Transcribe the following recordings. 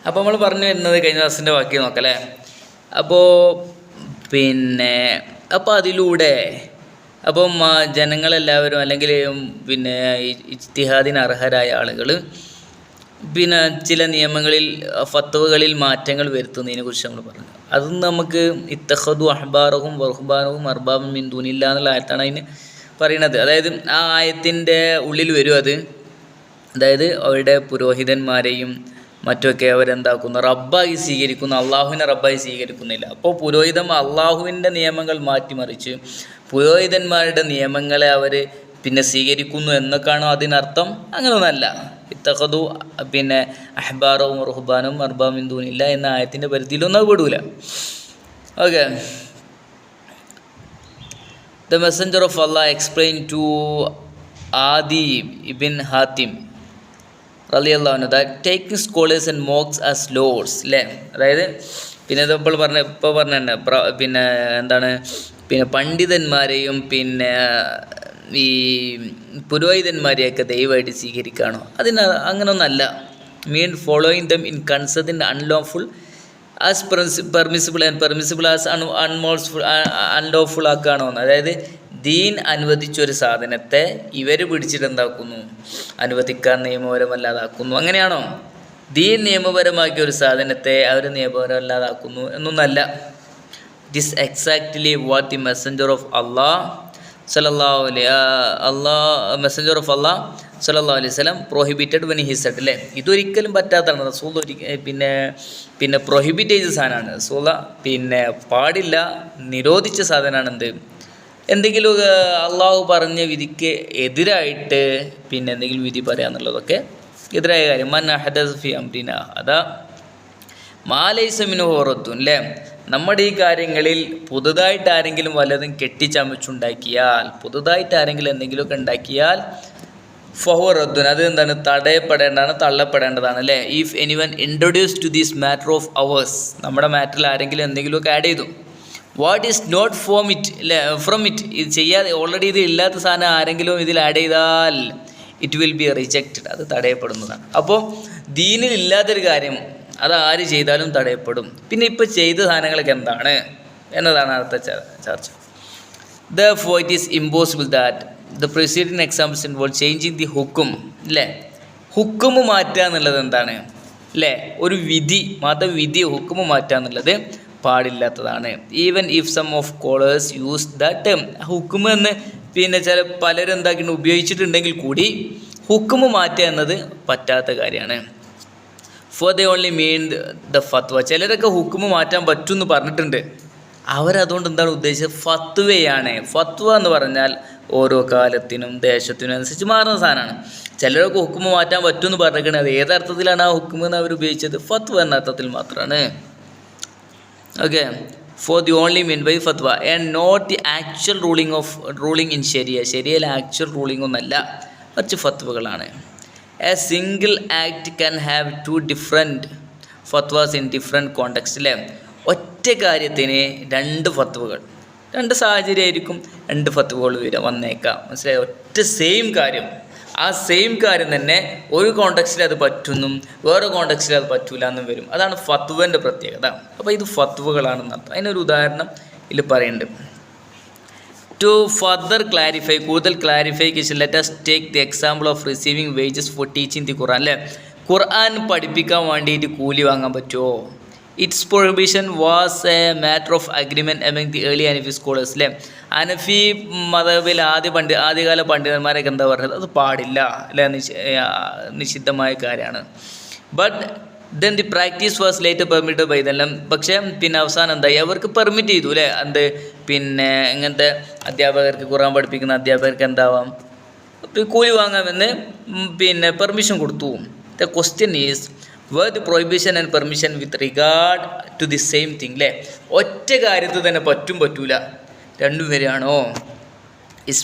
അപ്പോൾ നമ്മൾ പറഞ്ഞു വരുന്നത് കഴിഞ്ഞ ദിവസത്തിൻ്റെ ബാക്കി നോക്കല്ലേ. അപ്പോൾ അതിലൂടെ ജനങ്ങളെല്ലാവരും അല്ലെങ്കിൽ ഇജ്തിഹാദിന് അർഹരായ ആളുകൾ ചില നിയമങ്ങളിൽ ഫത്വകളിൽ മാറ്റങ്ങൾ വരുത്തുന്നതിനെ കുറിച്ച് നമ്മൾ പറഞ്ഞു. അത് നമുക്ക് ഇത്തഖദു അഹ്ബാറഹും വറുഹ്ബാനഹും അർബാബൻ മിൻ ദൂനില്ല എന്നുള്ള ആയത്താണ് അതിന് പറയണത്. അതായത് ആ ആയത്തിൻ്റെ ഉള്ളിൽ വരും അത്. അതായത് അവരുടെ പുരോഹിതന്മാരെയും മറ്റൊക്കെ അവരെന്താക്കുന്നു, റബ്ബായി സ്വീകരിക്കുന്നു, അള്ളാഹുവിനെ റബ്ബായി സ്വീകരിക്കുന്നില്ല. അപ്പോൾ പുരോഹിതം അള്ളാഹുവിൻ്റെ നിയമങ്ങൾ മാറ്റിമറിച്ച് പുരോഹിതന്മാരുടെ നിയമങ്ങളെ അവർ സ്വീകരിക്കുന്നു എന്നൊക്കെയാണോ അതിനർത്ഥം? അങ്ങനെയൊന്നല്ല. ഇത്തഖദു അഹ്ബാറവും റുഹ്ബാനും അർബാബൻ മിൻ ദൂനില്ല എന്ന ആയത്തിൻ്റെ പരിധിയിലൊന്നും അത് പെടൂല. Okay. The messenger of Allah explained to Adi ibn Hatim റളിയല്ലാഹു അൻഹു that taking scholars and monks as lords, അല്ലേ? അതായത് ഇപ്പോൾ പറഞ്ഞ എന്താണ് പണ്ഡിതന്മാരെയും ഈ പുരോഹിതന്മാരെയൊക്കെ ദൈവമായിട്ട് സ്വീകരിക്കുകയാണോ? അങ്ങനെയൊന്നല്ല. Mean following them in concept unlawful as permissible and permissible as unlawful ആക്കുകയാണോ? അതായത് ദീൻ അനുവദിച്ചൊരു സാധനത്തെ ഇവർ പിടിച്ചിട്ട് എന്താക്കുന്നു, അനുവദിക്കാൻ നിയമപരമല്ലാതാക്കുന്നു. അങ്ങനെയാണോ? ദീൻ നിയമപരമാക്കിയ ഒരു സാധനത്തെ അവർ നിയമപരമല്ലാതാക്കുന്നു എന്നൊന്നല്ല. It is exactly what the messenger of Allah സല്ലല്ലാഹു അലൈഹി വസല്ലം പ്രൊഹിബിറ്റഡ് വെൻ ഹി സെഡ്, അല്ലേ? ഇതൊരിക്കലും പറ്റാത്തതാണ്. റസൂൽ പ്രൊഹിബിറ്റ് ചെയ്ത സാധനമാണ്. റസൂൽ പാടില്ല, നിരോധിച്ച സാധനമാണ് എന്തെങ്കിലും അള്ളാഹു പറഞ്ഞ വിധിക്ക് എതിരായിട്ട് എന്തെങ്കിലും വിധി പറയാന്നുള്ളതൊക്കെ എതിരായ കാര്യം. മൻ അഹദസ ഫി അംരിനാ അതാ മാ ലൈസ മിൻഹു റദ്ദുൻ, അല്ലേ? നമ്മുടെ ഈ കാര്യങ്ങളിൽ പുതുതായിട്ട് ആരെങ്കിലും വല്ലതും കെട്ടിച്ചമച്ചുണ്ടാക്കിയാൽ, പുതുതായിട്ട് ആരെങ്കിലും എന്തെങ്കിലുമൊക്കെ ഉണ്ടാക്കിയാൽ ഫഹുവ റദ്ദുൻ, അത് എന്താണ്? തടയപ്പെടേണ്ടതാണ്, തള്ളപ്പെടേണ്ടതാണ്, അല്ലേ? If anyone introduce to this matter of ours, നമ്മുടെ മാറ്ററിൽ ആരെങ്കിലും എന്തെങ്കിലുമൊക്കെ ആഡ് ചെയ്തു. What is not from it, ഇത് ചെയ്യാതെ ഓൾറെഡി ഇത് ഇല്ലാത്ത സാധനം ആരെങ്കിലും ഇതിൽ ആഡ് ചെയ്താൽ ഇറ്റ് വിൽ ബി റിജക്റ്റഡ്, അത് തടയപ്പെടുന്നതാണ്. അപ്പോൾ ദീനിൽ ഇല്ലാത്തൊരു കാര്യം അത് ആര് ചെയ്താലും തടയപ്പെടും. ഇപ്പോൾ ചെയ്ത സാധനങ്ങളൊക്കെ എന്താണ് എന്നതാണ് അടുത്ത ചർച്ച. Therefore it is impossible that the preceding examples involve changing the hukum, അല്ലേ? ഹുക്കുമ് മാറ്റുക എന്നുള്ളത് എന്താണ്, അല്ലേ? ഒരു വിധി, മതവിധി ഹുക്കുമ് മാറ്റുക എന്നുള്ളത് പാടില്ലാത്തതാണ്. Even if some of scholars use that term, ഹുക്കുമ് എന്ന് പലരും എന്താക്കിയിട്ട് ഉപയോഗിച്ചിട്ടുണ്ടെങ്കിൽ കൂടി ഹുക്കുമ് മാറ്റുക എന്നത് പറ്റാത്ത കാര്യമാണ്. For they only mean the fatwa, ചിലരൊക്കെ ഹുക്കുമ് മാറ്റാൻ പറ്റുമെന്ന് പറഞ്ഞിട്ടുണ്ട്. അവരതുകൊണ്ട് എന്താണ് ഉദ്ദേശിച്ചത്? ഫത്വയാണ്. ഫത്വ എന്ന് പറഞ്ഞാൽ ഓരോ കാലത്തിനും ദേശത്തിനും അനുസരിച്ച് മാറുന്ന സാധനമാണ്. ചിലരൊക്കെ ഹുക്കുമ് മാറ്റാൻ പറ്റുമെന്ന് പറഞ്ഞിരിക്കുന്നത് അത് ഏതർത്ഥത്തിലാണ് ആ ഹുക്കുമ് എന്ന് അവർ ഉപയോഗിച്ചത്? ഫത്വ എന്ന അർത്ഥത്തിൽ മാത്രമാണ്. Okay. For the only mean by ഫത്വ and not the actual ruling in ശരിയ, ശരിയയിലെ ആക്ച്വൽ റൂളിംഗ് ഒന്നല്ല, മറിച്ച് ഫത്വകളാണ്. A single act can have two different ഫത്വാസ് ഇൻ ഡിഫറെൻറ്റ് കോണ്ടെക്സ്റ്റ്, അല്ലേ? ഒറ്റ കാര്യത്തിന് രണ്ട് ഫത്വകൾ, രണ്ട് സാഹചര്യമായിരിക്കും രണ്ട് ഫത്വകൾ വന്നേക്കാം, മനസ്സിലായി? ഒറ്റ സെയിം കാര്യം, ആ സെയിം കാര്യം തന്നെ ഒരു കോണ്ടെക്സ്റ്റിൽ അത് പറ്റുന്നും വേറെ കോണ്ടെക്സ്റ്റിൽ അത് പറ്റൂല എന്നും വരും. അതാണ് ഫത്വൻ്റെ പ്രത്യേകത. അപ്പോൾ ഇത് ഫത്വകളാണെന്നർത്ഥം. അതിനൊരു ഉദാഹരണം ഇതിൽ പറയുന്നുണ്ട്. ടു ഫർദർ ക്ലാരിഫൈ, കൂടുതൽ clarification, let us take the example of receiving wages for teaching the Quran, അല്ലേ? ഖുർആൻ പഠിപ്പിക്കാൻ വേണ്ടിയിട്ട് കൂലി വാങ്ങാൻ പറ്റുമോ? It's prohibition was a matter of agreement among the early Hanafi scholars, അല്ലേ? ഹനഫി മതബിൽ ആദ്യകാല പണ്ഡിതന്മാരൊക്കെ എന്താ പറഞ്ഞത്? അത് പാടില്ല, അല്ലേ? നിഷിദ്ധമായ കാര്യമാണ്. But then the practice was later permitted by them, പക്ഷേ അവസാനം എന്തായി? അവർക്ക് പെർമിറ്റ് ചെയ്തു, അല്ലേ? ഇങ്ങനത്തെ അധ്യാപകർക്ക്, ഖുർആൻ പഠിപ്പിക്കുന്ന അധ്യാപകർക്ക് എന്താവാം, കൂലി വാങ്ങാമെന്ന് പെർമിഷൻ കൊടുത്തു. The question is were the prohibition and permission with regard to the same thing, അല്ലേ? ഒറ്റ കാര്യത്തിൽ തന്നെ പറ്റൂല, രണ്ടും വരെയാണോ? It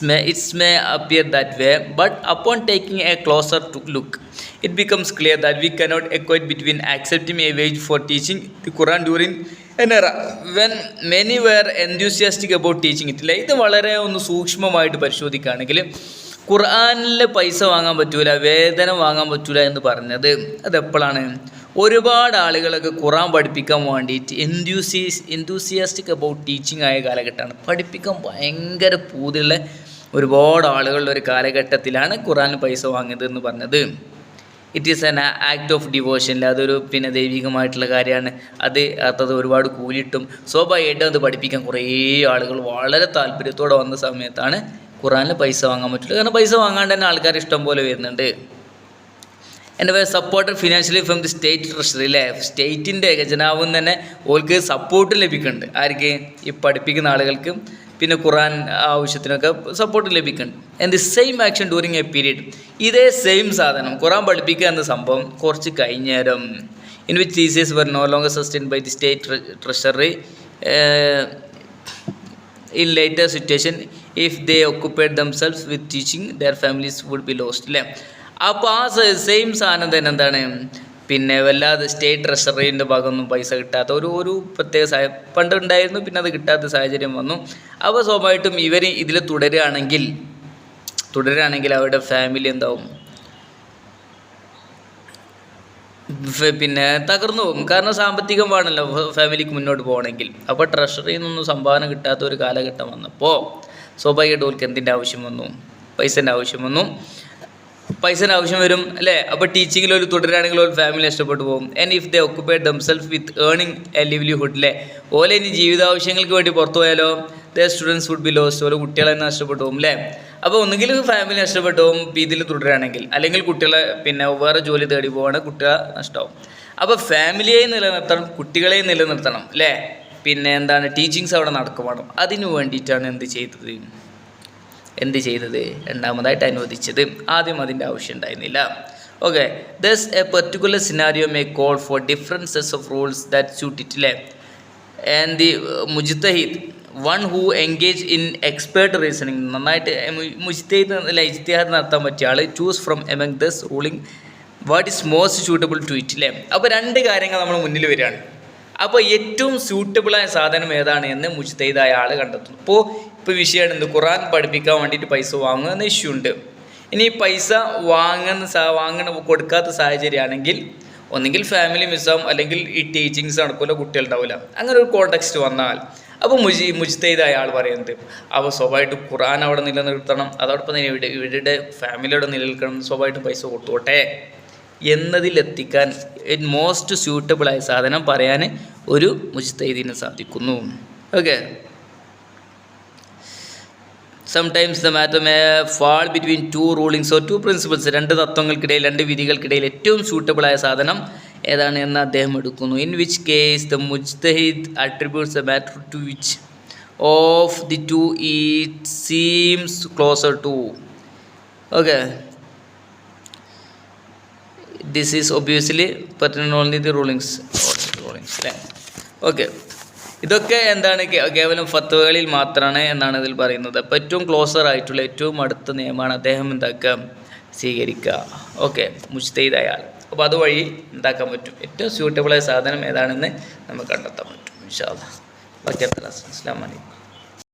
may appear that way, but upon taking a closer look, it becomes clear that we cannot equate between accepting a wage for teaching the Quran during an era when many were enthusiastic about teaching it, അല്ലേ? ഇത് വളരെ ഒന്ന് സൂക്ഷ്മമായിട്ട് പരിശോധിക്കുകയാണെങ്കിൽ ഖുർആനിൽ പൈസ വാങ്ങാൻ പറ്റൂല, വേതനം വാങ്ങാൻ പറ്റൂല എന്ന് പറഞ്ഞത് അതെപ്പോഴാണ്? ഒരുപാട് ആളുകളൊക്കെ ഖുർആൻ പഠിപ്പിക്കാൻ വേണ്ടിയിട്ട് എൻതൂസിയാസ്റ്റിക് അബൌട്ട് ടീച്ചിങ് ആയ കാലഘട്ടമാണ്. പഠിപ്പിക്കാൻ ഭയങ്കര പൂതിയുള്ള ഒരുപാട് ആളുകളുടെ ഒരു കാലഘട്ടത്തിലാണ് ഖുർആനിൽ പൈസ വാങ്ങിയത് എന്ന് പറഞ്ഞത്. It is an act of devotion. അതൊരു ദൈവികമായിട്ടുള്ള കാര്യമാണ്. അത് ഒരുപാട് കൂലിട്ടും സ്വാഭാവികമായിട്ടും അത് പഠിപ്പിക്കാൻ കുറേ ആളുകൾ വളരെ താല്പര്യത്തോടെ വന്ന സമയത്താണ് ഖുർആനിൽ പൈസ വാങ്ങാൻ പറ്റില്ല. കാരണം പൈസ വാങ്ങാണ്ട് തന്നെ ആൾക്കാർ ഇഷ്ടം പോലെ വരുന്നുണ്ട്. എൻ്റെ പേര് supported financially from the state treasury. അല്ലേ, സ്റ്റേറ്റിൻ്റെ ഖജനാവിൽ നിന്ന് തന്നെ ഓൾക്ക് സപ്പോർട്ട് ലഭിക്കുന്നുണ്ട്. ആർക്ക്? ഈ പഠിപ്പിക്കുന്ന ആളുകൾക്ക്, പിന്നെ ഖുർആൻ ആവശ്യത്തിനൊക്കെ സപ്പോർട്ട് ലഭിക്കുന്നുണ്ട്. And the same action during a period. ഇതേ സെയിം സാധനം ഖുർആൻ പഠിപ്പിക്കുക എന്ന സംഭവം കുറച്ച് കഴിഞ്ഞേരം in which theses were no longer sustained by the state treasury in later situation if they occupied themselves with teaching their families would be lost. അല്ലേ, അപ്പോൾ ആ സെയിം സാധനം തന്നെ എന്താണ്, വല്ലാതെ സ്റ്റേറ്റ് ട്രഷറീൻ്റെ ഭാഗമൊന്നും പൈസ കിട്ടാത്ത ഒരു പ്രത്യേക പണ്ട് ഉണ്ടായിരുന്നു, പിന്നെ അത് കിട്ടാത്ത സാഹചര്യം വന്നു. അപ്പോൾ സ്വാഭാവികമായിട്ടും ഇവർ ഇതിൽ തുടരുകയാണെങ്കിൽ അവരുടെ ഫാമിലി എന്താവും? തകർന്നു പോകും. കാരണം സാമ്പത്തികം വേണമല്ലോ ഫാമിലിക്ക് മുന്നോട്ട് പോകണമെങ്കിൽ. അപ്പോൾ ട്രഷറിയിൽ നിന്നൊന്നും സംഭാവന കിട്ടാത്ത ഒരു കാലഘട്ടം വന്നപ്പോൾ സ്വാഭാവികമായിട്ട് ഓർക്ക് എന്തിൻ്റെ ആവശ്യം വന്നു? പൈസേൻ്റെ ആവശ്യം വന്നു. പൈസേൻ്റെ ആവശ്യം വരും അല്ലേ. അപ്പോൾ ടീച്ചിങ്ങിൽ ഒരു തുടരുകയാണെങ്കിൽ ഒരു ഫാമിലി നഷ്ടപ്പെട്ടു പോകും. And if they occupied themselves with earning a livelihood. അല്ലേ, ഓലെ ഇനി ജീവിതാവശ്യങ്ങൾക്ക് വേണ്ടി പുറത്തു പോയാലോ the students would be lost. ഓരോ കുട്ടികളെ തന്നെ നഷ്ടപ്പെട്ടു പോകും. അല്ലേ, അപ്പോൾ ഒന്നുകിൽ ഫാമിലി നഷ്ടപ്പെട്ടു പോകും ഇതിൽ തുടരുകയാണെങ്കിൽ, അല്ലെങ്കിൽ കുട്ടികളെ വേറെ ജോലി തേടി പോവുകയാണെങ്കിൽ കുട്ടികളെ നഷ്ടമാവും. അപ്പോൾ ഫാമിലിയെ നിലനിർത്തണം, കുട്ടികളെയും നിലനിർത്തണം. അല്ലേ, എന്താണ് ടീച്ചിങ്സ് അവിടെ നടക്കും വേണം. അതിനു വേണ്ടിയിട്ടാണ് എന്ത് ചെയ്തത് രണ്ടാമതായിട്ട് അനുവദിച്ചത്. ആദ്യം അതിൻ്റെ ആവശ്യം ഉണ്ടായിരുന്നില്ല. Okay, thus a particular scenario may call for different sets of rules that suit it. അല്ലേ, ആൻഡ് ദി മുജ്തഹിദ് one who engage in expert reasoning. നന്നായിട്ട് ഇജ്തിഹാദ് നടത്താൻ പറ്റിയ ആൾ choose from among those ruling what is most suitable to it. അല്ലേ, അപ്പോൾ രണ്ട് കാര്യങ്ങൾ നമ്മൾ മുന്നിൽ വരികയാണ്. അപ്പോൾ ഏറ്റവും സ്യൂട്ടബിളായ സാധനം ഏതാണ് എന്ന് മുജ്തഹിദായ ആൾ കണ്ടെത്തുന്നു. ഇപ്പോൾ വിഷയമാണ് എന്ത്? ഖുർആൻ പഠിപ്പിക്കാൻ വേണ്ടിയിട്ട് പൈസ വാങ്ങുക എന്ന ഇഷ്യൂ ഉണ്ട്. ഇനി പൈസ കൊടുക്കാത്ത സാഹചര്യമാണെങ്കിൽ ഒന്നെങ്കിൽ ഫാമിലി മിസ്സാവും, അല്ലെങ്കിൽ ഈ ടീച്ചിങ്സ് നടക്കില്ല, കുട്ടികളുണ്ടാവില്ല. അങ്ങനെ ഒരു കോണ്ടെക്സ്റ്റ് വന്നാൽ അപ്പോൾ മുജ്തഹിദായ ആൾ പറയുന്നത് അപ്പോൾ സ്വാഭാവികമായിട്ടും ഖുർആൻ അവിടെ നിലനിർത്തണം, അതോടൊപ്പം തന്നെ ഇവരുടെ ഫാമിലിയോടെ നിലനിൽക്കണം, സ്വാഭാവികമായിട്ടും പൈസ കൊടുത്തോട്ടെ എന്നതിലെത്തിക്കാൻ മോസ്റ്റ് സ്യൂട്ടബിളായ സാധനം പറയാൻ ഒരു മുജ്തഹിദിന് സാധിക്കുന്നു. Okay, sometimes the matter may fall between two rulings or two principles. രണ്ട് തത്വങ്ങൾക്കിടയിൽ, രണ്ട് വിധികൾക്കിടയിൽ ഏറ്റവും സ്യൂട്ടബിളായ സാധനം ഏതാണ് എന്ന് അദ്ദേഹം എടുക്കുന്നു. ഇൻ വിച്ച് കേസ് ദ മുജ്തഹിദ് attributes the matter to which of the two it seems closer to. Okay, this is obviously pertinent only the rulings. അല്ലേ, ഓക്കെ, ഇതൊക്കെ എന്താണ് കേവലം ഫത്വകളിൽ മാത്രമാണ് എന്നാണ് ഇതിൽ പറയുന്നത്. അപ്പോൾ ഏറ്റവും ക്ലോസർ ആയിട്ടുള്ള ഏറ്റവും അടുത്ത നിയമമാണ് അദ്ദേഹം സ്വീകരിക്കുക. ഓക്കെ, മുജ്തഹിദായ ആൾ. അപ്പോൾ അതുവഴി എന്താക്കാൻ പറ്റും? ഏറ്റവും സ്യൂട്ടബിളായ സാധനം ഏതാണെന്ന് നമുക്ക് കണ്ടെത്താൻ പറ്റും. ഇൻഷാ അല്ലാഹ്. ബാക്കി അസ്സലാമു അലൈക്കും.